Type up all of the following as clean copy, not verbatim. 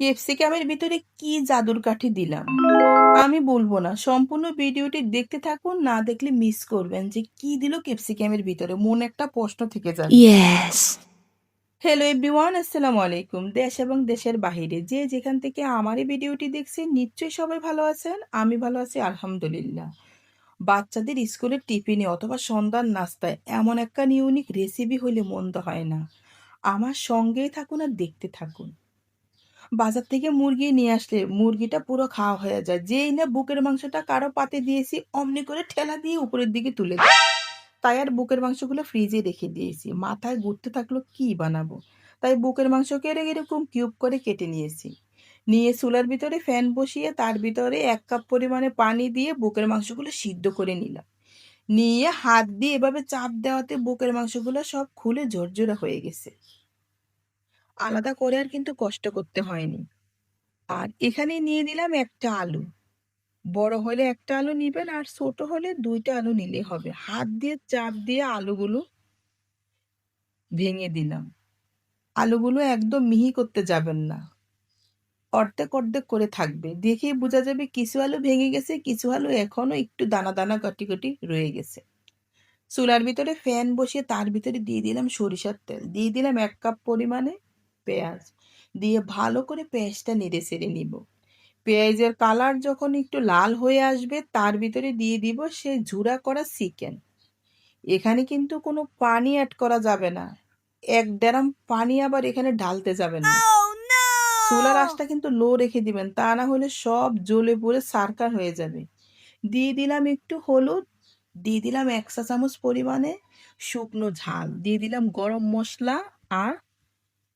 ক্যাপসিকামের ভিতরে কি জাদুর কাঠি দিলাম আমি বলবো না। সম্পূর্ণ ভিডিওটি দেখতে থাকুন, না দেখলে মিস করবেন যে কি দিল ক্যাপসিকামের ভিতরে, মনে একটা প্রশ্ন থেকে যাবে। Yes. হ্যালো এভরিওয়ান, আসসালামু আলাইকুম। দেশ এবং দেশের বাহিরে যে যেখান থেকে আমার এই ভিডিওটি দেখছেন, নিশ্চয়ই সবাই ভালো আছেন। আমি ভালো আছি আলহামদুলিল্লাহ। বাচ্চাদের স্কুলের টিফিনে অথবা সন্ধ্যার নাস্তায় এমন একটা ইউনিক রেসিপি হলে মন্দ হয় না। আমার সঙ্গেই থাকুন আর দেখতে থাকুন। বাজার থেকে মুরগি নিয়ে আসলে মুরগিটা পুরো খাওয়া হয়ে যায়, যেই না বুকের মাংসটা কারো পাতে দিয়েছি অমনি করে ঠেলা দিয়ে উপরের দিকে তুলে দেয়। তাই আর বুকের মাংসগুলো ফ্রিজে রেখে দিয়েছি। মাথায় ঘুরতে থাকলো কি বানাবো। তাই বুকের মাংস কেটে এরকম কিউব করে কেটে নিয়েছি। নিয়ে চুলার ভিতরে ফ্যান বসিয়ে তার ভিতরে 1 কাপ পরিমাণে পানি দিয়ে বুকের মাংসগুলো সিদ্ধ করে নিলাম। নিয়ে হাত দিয়ে এভাবে চাপ দেওয়াতে বুকের মাংসগুলো সব খুলে ঝরঝরে হয়ে গেছে। আলাদা করে আর কিন্তু কষ্ট করতে হয়নি। আর এখানে নিয়ে দিলাম একটা আলু। বড় হলে একটা আলু নিবেন আর ছোট হলে 2টা আলু নিলে হবে। হাত দিয়ে চাপ দিয়ে আলুগুলো ভেঙে দিলাম। আলুগুলো একদম মিহি করতে যাবেন না, অর্ধেক অর্ধেক করে থাকবে। দেখেই বোঝা যাবে কিছু আলু ভেঙে গেছে, কিছু আলু এখনো একটু দানা দানা কাটি কাটি রয়ে গেছে। চুলার ভিতরে ফ্যান বসিয়ে তার ভিতরে দিয়ে দিলাম সরিষার তেল, দিয়ে দিলাম 1 কাপ পরিমাণে পেঁয়াজ, দিয়ে ভালো করে পেঁয়াজটা নেড়ে চেড়ে নিব। পেঁয়াজের কালার যখন একটু লাল হয়ে আসবে তার ভিতরে দিয়ে দিব সেই ঝুরা করা চিকেন। এখানে কিন্তু কোনো পানি অ্যাড করা যাবে না। 1 ড্রাম পানি আবার এখানে ঢালতে যাবেন না। চুলার আঁচটা কিন্তু লো রেখে দিবেন, তা না হলে সব জ্বলে পুড়ে ছারখার হয়ে যাবে। দিয়ে দিলাম একটু হলুদ, দিয়ে দিলাম 1 চা চামচ পরিমাণে শুকনো ঝাল, দিয়ে দিলাম গরম মশলা আর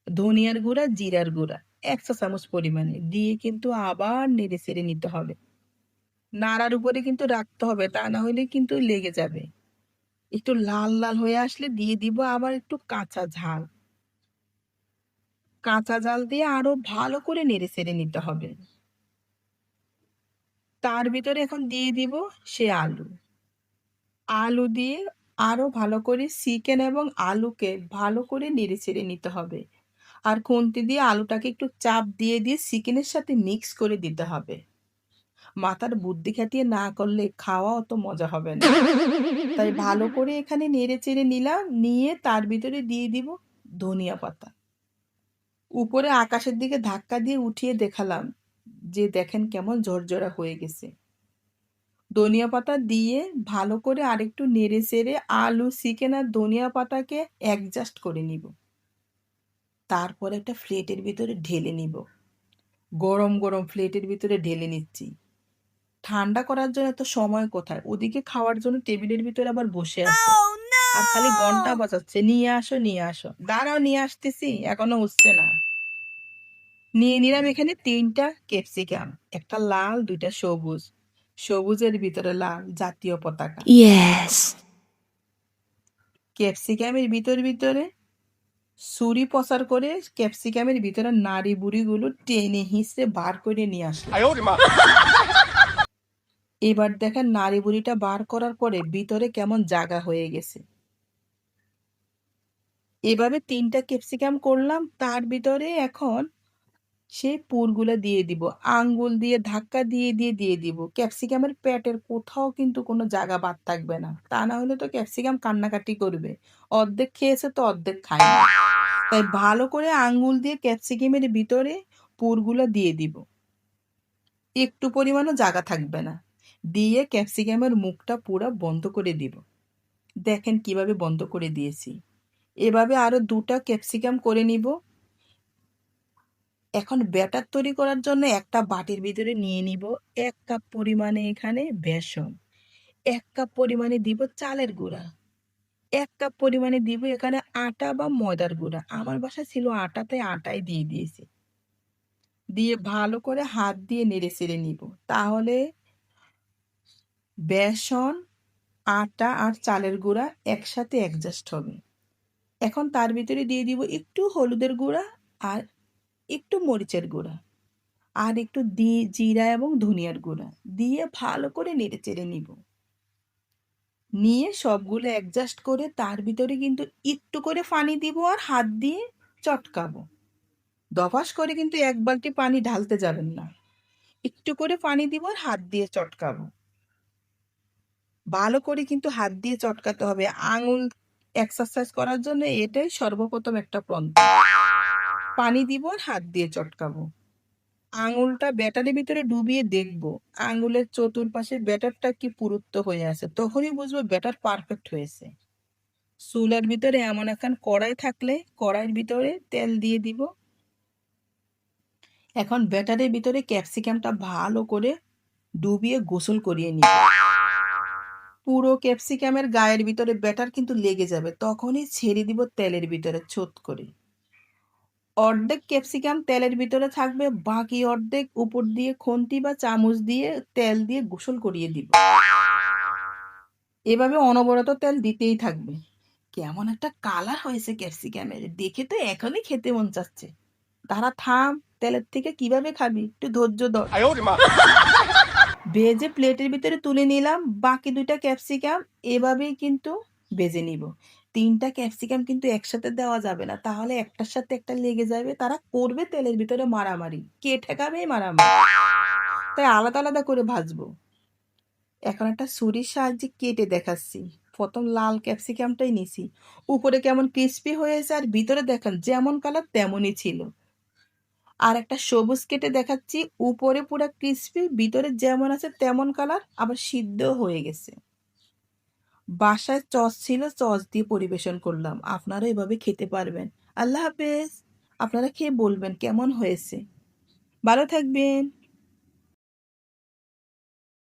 ধনিয়ার গুঁড়া জিরার গুঁড়া 1 চা চামচ পরিমাণে দিয়ে কিন্তু আবার নেড়ে চেড়ে নিতে হবে। নাড়ার উপরে কিন্তু রাখতে হবে, তা না হলে কিন্তু লেগে যাবে। একটু লাল লাল হয়ে আসলে দিয়ে দিব আবার একটু কাঁচা ঝাল। কাঁচা ঝাল দিয়ে আরো ভালো করে নেড়ে চেড়ে নিতে হবে। তার ভিতরে এখন দিয়ে দিব সে আলু। আলু দিয়ে আরো ভালো করে চিকেন এবং আলুকে ভালো করে নেড়ে চেড়ে নিতে হবে। আর খুন্তি দিয়ে আলুটাকে একটু চাপ দিয়ে দিয়ে চিকেনের সাথে মিক্স করে দিতে হবে। মাথার বুদ্ধি খাটিয়ে না করলে খাওয়া অত মজা হবে না। তাই ভালো করে এখানে নেড়ে চেড়ে নিলাম, নিয়ে তার ভিতরে দিয়ে দিব ধনিয়া পাতা। উপরে আকাশের দিকে ধাক্কা দিয়ে উঠিয়ে দেখালাম যে দেখেন কেমন ঝরঝরা হয়ে গেছে। ধনিয়া পাতা দিয়ে ভালো করে আরেকটু নেড়ে চেড়ে আলু চিকেন আর ধনিয়া পাতাকে অ্যাডজাস্ট করে নিব। তারপর একটা প্লেটের ভিতরে ঢেলে নিব। গরম গরম প্লেটের ভিতরে ঢেলে নিচ্ছি। ঠান্ডা করার জন্য এত সময় কোথায়, ওদিকে খাওয়ার জন্য টেবিলের ভিতরে আবার বসে আছে আর খালি ঘন্টা বাজাচ্ছে, নিয়ে আসো নিয়ে আসো। দাঁড়াও নিয়ে আসতেছি, এখনো হচ্ছে না। নিয়ে নিলাম এখানে 3টা ক্যাপসিকাম, একটা লাল 2টা সবুজ, সবুজের ভিতরে লাল জাতীয় পতাকা। Yes. ক্যাপসিকামের ভিতরে ছুরি প্রসার করে ক্যাপসিকামের ভিতরে নাড়ি বুড়িগুলো টেনে হিঁচড়ে বার করে নিয়ে আসলাম। এবার দেখেন নাড়ি বুড়িটা বার করার পরে ভিতরে কেমন জাগা হয়ে গেছে। এভাবে 3টা ক্যাপসিকাম করলাম, তার ভিতরে এখন সেই পুরগুলা দিয়ে দিব। আঙ্গুল দিয়ে ধাক্কা দিয়ে দিয়ে দিয়ে দিব। ক্যাপসিকামের পেটের কোথাও কিন্তু কোনো জায়গা বাদ থাকবে না, তা না হলে তো ক্যাপসিকাম কান্নাকাটি করবে। অর্ধেক খেয়েছে তো অর্ধেক খায়নি। তাই ভালো করে আঙ্গুল দিয়ে ক্যাপসিকামের ভিতরে পুরগুলো দিয়ে দিব। একটু পরিমাণও জায়গা থাকবে না। দিয়ে ক্যাপসিকামের মুখটা পুরো বন্ধ করে দিব। দেখেন কিভাবে বন্ধ করে দিয়েছি। এভাবে আরো 2টা ক্যাপসিকাম করে নিব। এখন ব্যাটার তৈরি করার জন্য একটা বাটির ভিতরে নিয়ে নিব 1 কাপ পরিমাণে এখানে বেসন, 1 কাপ পরিমাণে দিব চালের গুঁড়া, 1 কাপ পরিমাণে দিব এখানে আটা বা ময়দার গুঁড়া। আমার বাসায় ছিল আটা, তাই আটাই দিয়ে দিয়েছি। দিয়ে ভালো করে হাত দিয়ে নেড়ে চেড়ে নিব। তাহলে বেসন, আটা আর চালের গুঁড়া একসাথে অ্যাডজাস্ট হবে। এখন তার ভিতরে দিয়ে দিব একটু হলুদের গুঁড়া আর একটু মরিচের গুঁড়া আর একটু জিরা এবং ধনিয়ার গুঁড়া দিয়ে ভালো করে নেড়ে চেড়ে নিব। নিয়ে সবগুলো অ্যাডজাস্ট করে তার ভিতরে কিন্তু একটু করে পানি দিব আর হাত দিয়ে চটকাবো। দফাস করে কিন্তু ১ বালতি পানি ঢালতে যাবেন না। একটু করে পানি দিব আর হাত দিয়ে চটকাবো। ভালো করে কিন্তু হাত দিয়ে চটকাতে হবে। আঙুল এক্সারসাইজ করার জন্য এটাই সর্বপ্রথম একটা পন্থা। পানি দিব আর হাত দিয়ে চটকাবো। আঙুলটা ব্যাটারের ভিতরে ডুবিয়ে দেখবো, আঙুলের চতুর্পাশে ব্যাটারটা কি পুরুত্ব হয়ে আছে। তখনই বুঝবো ব্যাটার পারফেক্ট হয়েছে। চুলার ভিতরে এমন একখান কড়াই থাকলে কড়াইয়ের ভিতরে তেল দিয়ে দিব। এখন ব্যাটারের ভিতরে ক্যাপসিকামটা ভালো করে ডুবিয়ে গোসল করিয়ে নিব। পুরো ক্যাপসিকামের গায়ের ভিতরে ব্যাটার কিন্তু লেগে যাবে। তখনই ছেড়ে দিব তেলের ভিতরে ছোট করে। অর্ধেক ক্যাপসিকাম তেলের ভিতরে থাকবে, বাকি অর্ধেক উপর দিয়ে খুন্তি বা চামচ দিয়ে তেল দিয়ে গোসল করিয়ে দিব। এভাবে অনবরত তেল দিতেই থাকবে। কেমন একটা কালার হয়েছে ক্যাপসিকামের, দেখে তো এখনই খেতে মন চাচ্ছে। দাঁড়া থাম, তেলের থেকে কিভাবে খাবি? একটু ধৈর্য ধর। ভেজে প্লেটের ভিতরে তুলে নিলাম। বাকি ২ টা ক্যাপসিকাম এভাবেই কিন্তু ভেজে নিব। ৩ টা ক্যাপসিকাম কিন্তু একসাথে দেওয়া যাবে না। তাহলে একটার সাথে একটা লেগে যাবে। তারা করবে তেলের ভিতরে মারামারি। কে ঠেকাবে এই মারামারি? তাই আলাদা, আলাদা করে ভাজবো। এখন একটা ছুরির সাহায্যে কেটে দেখাচ্ছি। ১ম লাল ক্যাপসিকামটাই নিছি। উপরে কেমন ক্রিসপি হয়েছে আর ভিতরে দেখেন যেমন কালার তেমনই ছিল। আর একটা সবুজ কেটে দেখাচ্ছি, উপরে পুরা ক্রিসপি, ভিতরে যেমন আছে তেমন কালার, আবার সিদ্ধও হয়ে গেছে। বাসায় সস ছিল, সস দিয়ে পরিবেশন করলাম। আপনারা এভাবে খেতে পারবেন। আল্লাহ হাফেজ। আপনারা খেয়ে বলবেন কেমন হয়েছে। ভালো থাকবেন।